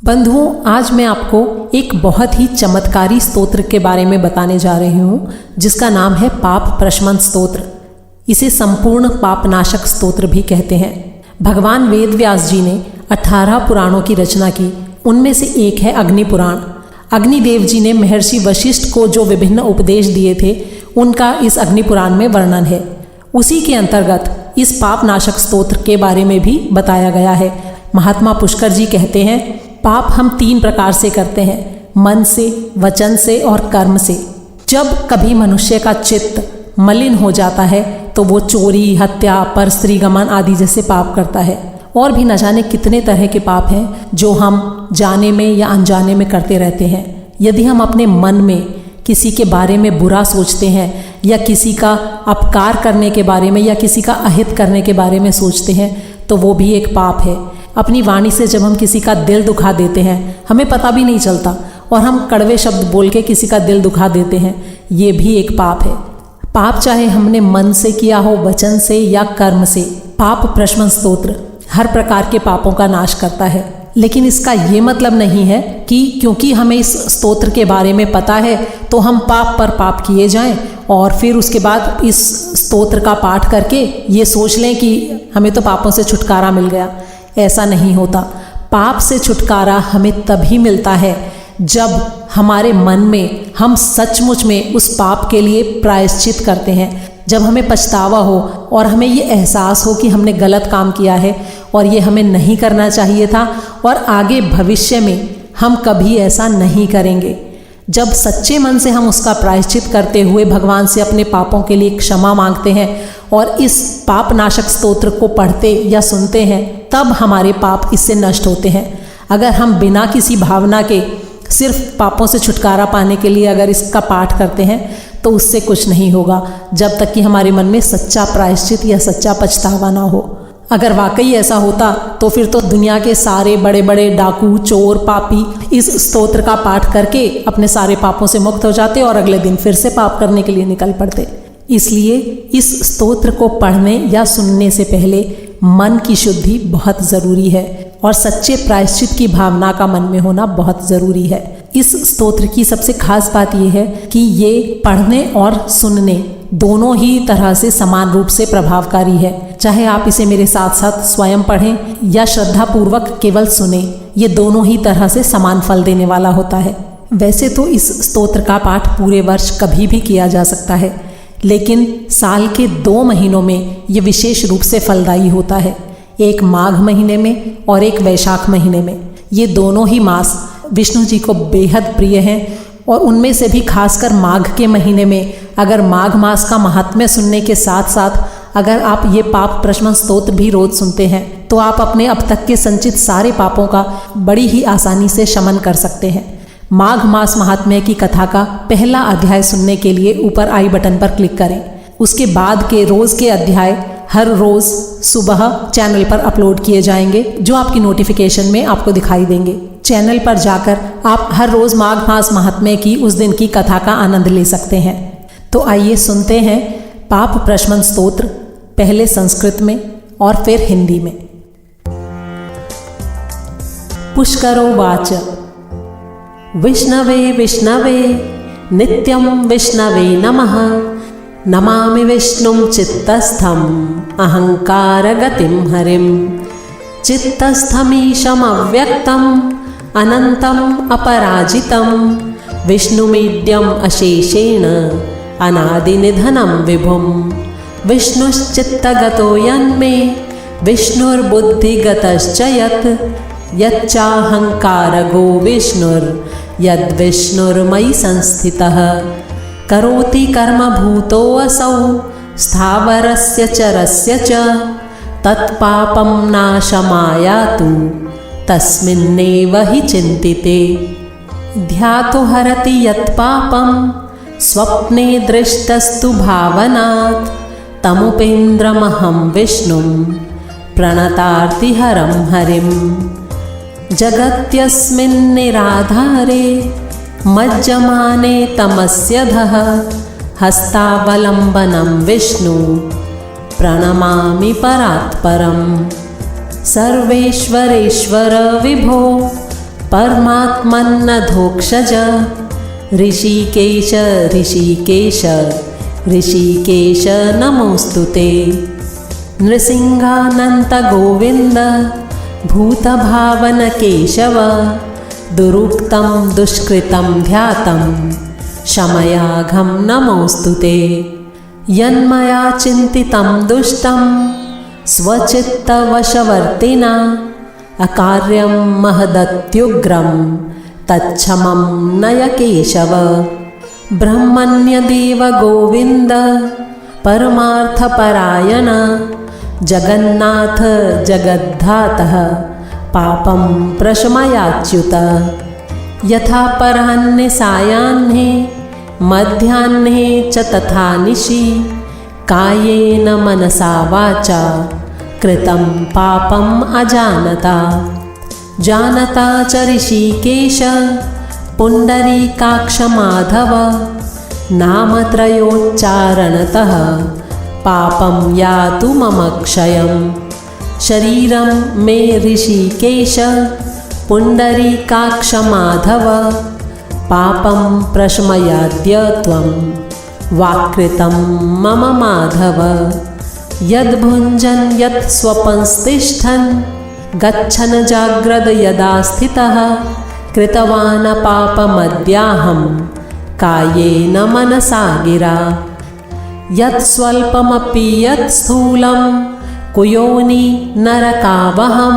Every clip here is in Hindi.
बंधुओं, आज मैं आपको एक बहुत ही चमत्कारी स्तोत्र के बारे में बताने जा रही हूँ, जिसका नाम है पाप प्रशमन स्तोत्र। इसे संपूर्ण पापनाशक स्तोत्र भी कहते हैं। भगवान वेद व्यास जी ने 18 पुराणों की रचना की। उनमें से एक है अग्नि पुराण। अग्निदेव जी ने महर्षि वशिष्ठ को जो विभिन्न उपदेश दिए थे, उनका इस अग्नि पुराण में वर्णन है। उसी के अंतर्गत इस पापनाशक स्तोत्र के बारे में भी बताया गया है। महात्मा पुष्कर जी कहते हैं, पाप हम 3 प्रकार से करते हैं, मन से, वचन से और कर्म से। जब कभी मनुष्य का चित्त मलिन हो जाता है तो वो चोरी, हत्या, परस्त्रीगमन आदि जैसे पाप करता है। और भी न जाने कितने तरह के पाप हैं जो हम जाने में या अनजाने में करते रहते हैं। यदि हम अपने मन में किसी के बारे में बुरा सोचते हैं या किसी का अपकार करने के बारे में या किसी का अहित करने के बारे में सोचते हैं तो वो भी एक पाप है। अपनी वाणी से जब हम किसी का दिल दुखा देते हैं, हमें पता भी नहीं चलता, और हम कड़वे शब्द बोल के किसी का दिल दुखा देते हैं, ये भी एक पाप है। पाप चाहे हमने मन से किया हो, वचन से या कर्म से। पाप प्रशमन स्तोत्र हर प्रकार के पापों का नाश करता है। लेकिन इसका ये मतलब नहीं है कि क्योंकि हमें इस स्तोत्र के बारे में पता है तो हम पाप पर पाप किए जाएं और फिर उसके बाद इस स्तोत्र का पाठ करके ये सोच लें कि हमें तो पापों से छुटकारा मिल गया। ऐसा नहीं होता। पाप से छुटकारा हमें तभी मिलता है जब हमारे मन में हम सचमुच में उस पाप के लिए प्रायश्चित करते हैं, जब हमें पछतावा हो और हमें ये एहसास हो कि हमने गलत काम किया है और ये हमें नहीं करना चाहिए था और आगे भविष्य में हम कभी ऐसा नहीं करेंगे। जब सच्चे मन से हम उसका प्रायश्चित करते हुए भगवान से अपने पापों के लिए क्षमा मांगते हैं और इस पापनाशक स्तोत्र को पढ़ते या सुनते हैं, तब हमारे पाप इससे नष्ट होते हैं। अगर हम बिना किसी भावना के सिर्फ पापों से छुटकारा पाने के लिए अगर इसका पाठ करते हैं तो उससे कुछ नहीं होगा, जब तक कि हमारे मन में सच्चा प्रायश्चित या सच्चा पछतावा ना हो। अगर वाकई ऐसा होता तो फिर तो दुनिया के सारे बड़े बड़े डाकू, चोर, पापी इस स्तोत्र का पाठ करके अपने सारे पापों से मुक्त हो जाते और अगले दिन फिर से पाप करने के लिए निकल पड़ते। इसलिए इस स्तोत्र को पढ़ने या सुनने से पहले मन की शुद्धि बहुत ज़रूरी है और सच्चे प्रायश्चित की भावना का मन में होना बहुत ज़रूरी है। इस स्तोत्र की सबसे खास बात यह है कि ये पढ़ने और सुनने दोनों ही तरह से समान रूप से प्रभावकारी है। चाहे आप इसे मेरे साथ साथ स्वयं पढ़ें या श्रद्धापूर्वक केवल सुने, ये दोनों ही तरह से समान फल देने वाला होता है। वैसे तो इस स्तोत्र का पाठ पूरे वर्ष कभी भी किया जा सकता है, लेकिन साल के 2 महीनों में ये विशेष रूप से फलदायी होता है, एक माघ महीने में और एक वैशाख महीने में। ये दोनों ही मास विष्णु जी को बेहद प्रिय हैं और उनमें से भी खासकर माघ के महीने में अगर माघ मास का महात्म्य सुनने के साथ साथ अगर आप ये पाप प्रशमन स्तोत्र भी रोज सुनते हैं तो आप अपने अब तक के संचित सारे पापों का बड़ी ही आसानी से शमन कर सकते हैं। माघ मास महात्म्य की कथा का पहला अध्याय सुनने के लिए ऊपर आई बटन पर क्लिक करें। उसके बाद के रोज के अध्याय हर रोज सुबह चैनल पर अपलोड किए जाएंगे, जो आपकी नोटिफिकेशन में आपको दिखाई देंगे। चैनल पर जाकर आप हर रोज माघ मास महात्म्य की उस दिन की कथा का आनंद ले सकते हैं। तो आइए सुनते हैं पाप प्रशमन स्तोत्र, पहले संस्कृत में और फिर हिंदी में। पुष्करो वाच। विष्णवे विष्णवे नित्यं विष्णवे नमः। नमामि विष्णुं चित्तस्थं अहंकारगतिं हरिं। चित्तस्थमीशमव्यक्तम् अनन्तम् अपराजितं। विष्णुमीड्यम् अशेषेण अनादिनिधनं विभुं। विष्णुश्चित्तगतो यन्मे विष्णुर्बुद्धिगतश्च यत्। यच्चाहंकारगो विष्णुर्यद्विष्णुर्मयि संस्थितः। करोति कर्मभूतोऽसौ स्थावरस्य चरस्य च। तत्पापं नाशमायातु तस्मिन्नेव हि चिन्तिते। ध्यातो हरति यत्पापं स्वप्ने दृष्टस्तु भावनात्। तमुपेन्द्रमहं विष्णुं प्रणतार्तिहरं हरिं। जगत्यस्मिन् निराधारे मज्जमाने तमस्यधः। हस्तावलम्बनं विष्णु प्रणमामि परात्परम्। सर्वेश्वरेश्वर विभो परमात्मन्नधोक्षज ऋषिकेश ऋषिकेश ऋषिकेश नमोस्तुते। नृसिंहानंत गोविंद भूतभावन केशव दुरुक्तं दुष्कृतं ध्यातं शमयाघं नमोस्तुते। यन्मया चिन्तितं दुष्टं स्वचित्तवशवर्तिना अकार्यं महदत्युग्रं तच्छमं नय केशव। ब्रह्मण्यदेव गोविन्द परमार्थपरायण जगन्नाथ जगद्धातः पापं प्रशमयाच्युत। यथा पराह्ने सायाह्ने मध्याह्ने च तथा निशि कायेन मनसा वाचा कृतं पापम् अजानता। जानता च ऋषिकेश पुण्डरीकाक्ष माधव नामत्रयोच्चारणतः पापं यातु मम क्षयम्। शरीरं मे ऋषिकेश पुण्डरीकाक्ष माधव पापं प्रशमयाद्य त्वं वाक्कृतं मम माधव। यद्भुञ्जन् यत् स्वपंस्तिष्ठन् गच्छन् जाग्रद यदा स्थितः कृतवान् पापमद्याहं कायेन मनसा गिरा। यत् स्वल्पमपि यत् स्थूलं कुयोनि नरकावहं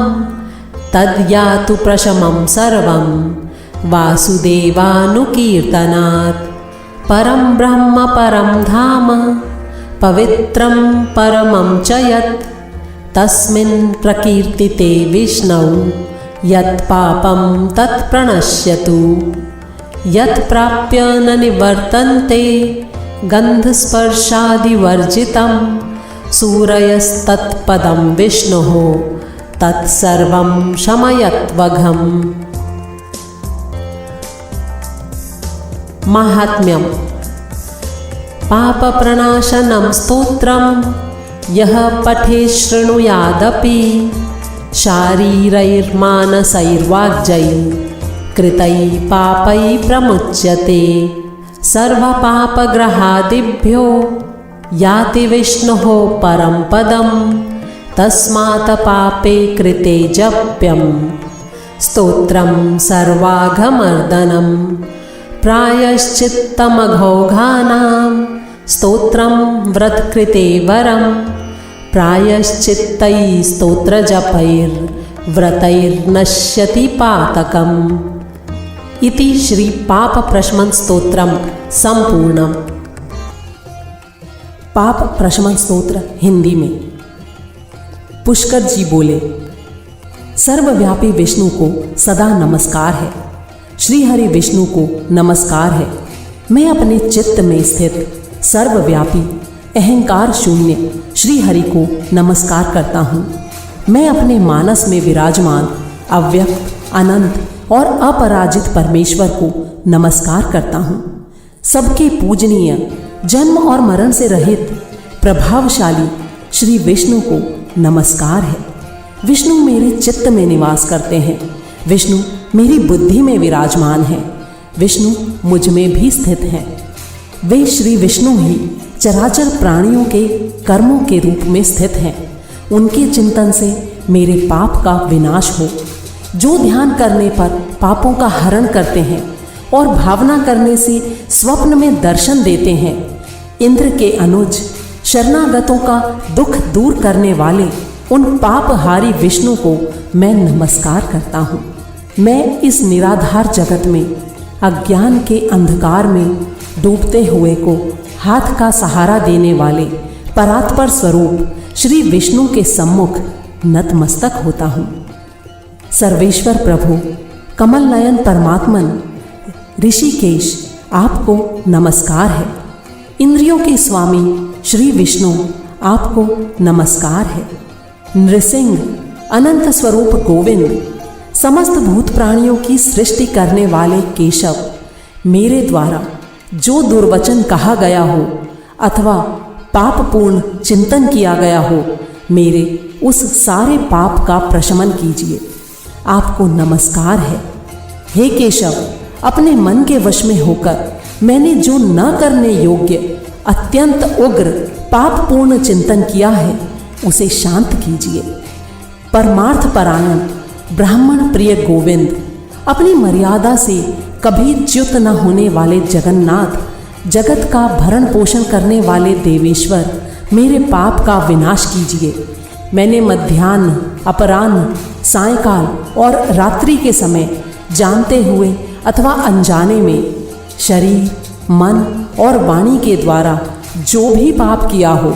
तद्यातु प्रशमं सर्वं वासुदेवानुकीर्तनात्। परं ब्रह्म परं धाम पवित्रं परमं च यत् तस्मिन् प्रकीर्तिते विष्णौ यत् पापं तत् प्रणश्यतु। यत् प्राप्य न निवर्तन्ते गन्धस्पर्शादिवर्जितं सूरयस्तत्पदं विष्णुः तत्सर्वं शमयत्वघम्। माहात्म्यम्। पापप्रणाशनं स्तोत्रं यः पठे शृणुयादपि शारीरैर्मानसैर्वाग्जैः कृतैः पापैः प्रमुच्यते। सर्वपापग्रहादिभ्यो याति विष्णुः परं पदं तस्मात् पापे कृते जप्यं स्तोत्रं सर्वाघमर्दनम्। प्रायश्चित्तमघौघानां स्तोत्रं व्रतकृते वरं प्रायश्चित्तैः स्तोत्रजपैर्व्रतैर्नश्यति पातकम्। इति श्री पाप प्रशमन स्तोत्रम संपूर्णम। पाप प्रशमन स्तोत्र हिंदी में। पुष्कर जी बोले, सर्वव्यापी विष्णु को सदा नमस्कार है। श्री हरि विष्णु को नमस्कार है। मैं अपने चित्त में स्थित सर्वव्यापी अहंकार शून्य श्री हरि को नमस्कार करता हूँ। मैं अपने मानस में विराजमान अव्यक्त अनंत और अपराजित परमेश्वर को नमस्कार करता हूँ। सबके पूजनीय जन्म और मरण से रहित प्रभावशाली श्री विष्णु को नमस्कार है। विष्णु मेरे चित्त में निवास करते हैं। विष्णु मेरी बुद्धि में विराजमान है। विष्णु मुझ में भी स्थित हैं। वे श्री विष्णु ही चराचर प्राणियों के कर्मों के रूप में स्थित हैं। उनके चिंतन से मेरे पाप का विनाश हो। जो ध्यान करने पर पापों का हरण करते हैं और भावना करने से स्वप्न में दर्शन देते हैं, इंद्र के अनुज शरणागतों का दुख दूर करने वाले उन पापहारी विष्णु को मैं नमस्कार करता हूँ। मैं इस निराधार जगत में अज्ञान के अंधकार में डूबते हुए को हाथ का सहारा देने वाले परात्पर स्वरूप श्री विष्णु के सम्मुख नतमस्तक होता हूँ। सर्वेश्वर प्रभु कमल नयन परमात्मन ऋषिकेश आपको नमस्कार है। इंद्रियों के स्वामी श्री विष्णु आपको नमस्कार है। नृसिंह अनंत स्वरूप गोविंद समस्त भूत प्राणियों की सृष्टि करने वाले केशव, मेरे द्वारा जो दुर्वचन कहा गया हो अथवा पापपूर्ण चिंतन किया गया हो, मेरे उस सारे पाप का प्रशमन कीजिए। आपको नमस्कार है। हे केशव, अपने मन के वश में होकर मैंने जो न करने योग्य अत्यंत उग्र पापपूर्ण चिंतन किया है उसे शांत कीजिए। परमार्थ परायण ब्राह्मण प्रिय गोविंद, अपनी मर्यादा से कभी च्युत न होने वाले जगन्नाथ, जगत का भरण पोषण करने वाले देवेश्वर, मेरे पाप का विनाश कीजिए। मैंने मध्याह्न, अपराह्न, सायंकाल और रात्रि के समय जानते हुए अथवा अनजाने में शरीर, मन और वाणी के द्वारा जो भी पाप किया हो,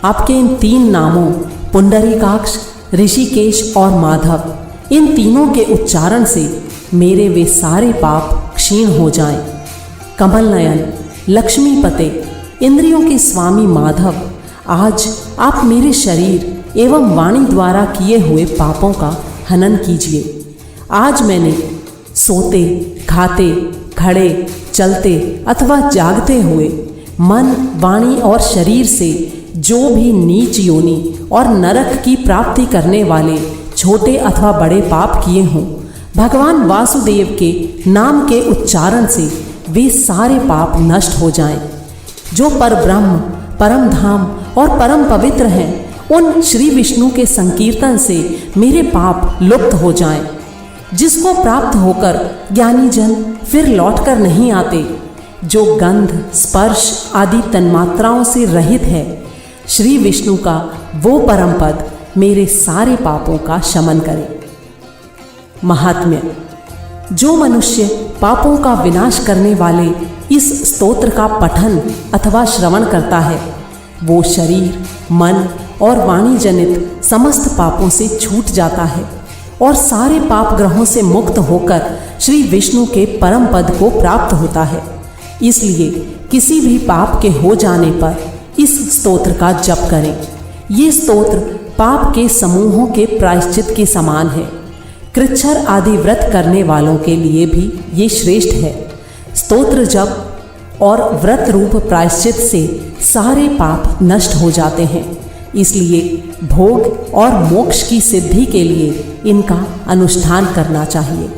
आपके इन 3 नामों पुंडरीकाक्ष, ऋषिकेश और माधव, इन तीनों के उच्चारण से मेरे वे सारे पाप क्षीण हो जाएं। कमल नयन, लक्ष्मीपते, इंद्रियों के स्वामी माधव, आज आप मेरे शरीर एवं वाणी द्वारा किए हुए पापों का हनन कीजिए। आज मैंने सोते, खाते, खड़े, चलते अथवा जागते हुए मन, वाणी और शरीर से जो भी नीच योनि और नरक की प्राप्ति करने वाले छोटे अथवा बड़े पाप किए हों, भगवान वासुदेव के नाम के उच्चारण से वे सारे पाप नष्ट हो जाएं। जो परब्रह्म, परम धाम और परम पवित्र हैं, उन श्री विष्णु के संकीर्तन से मेरे पाप लुप्त हो जाएं। जिसको प्राप्त होकर ज्ञानी जन फिर लौटकर नहीं आते, जो गंध, स्पर्श आदि तन्मात्राओं से रहित है, श्री विष्णु का वो परम पद मेरे सारे पापों का शमन करे। महात्म्य: जो मनुष्य पापों का विनाश करने वाले इस स्तोत्र का पठन अथवा श्रवण करता है, वो शरीर, मन और वाणी जनित समस्त पापों से छूट जाता है और सारे पाप ग्रहों से मुक्त होकर श्री विष्णु के परम पद को प्राप्त होता है। इसलिए किसी भी पाप के हो जाने पर इस स्तोत्र का जप करें। ये स्तोत्र पाप के समूहों के प्रायश्चित के समान है। कृच्छ्र आदि व्रत करने वालों के लिए भी ये श्रेष्ठ है। स्तोत्र जप और व्रत रूप प्रायश्चित से सारे पाप नष्ट हो जाते हैं। इसलिए भोग और मोक्ष की सिद्धि के लिए इनका अनुष्ठान करना चाहिए।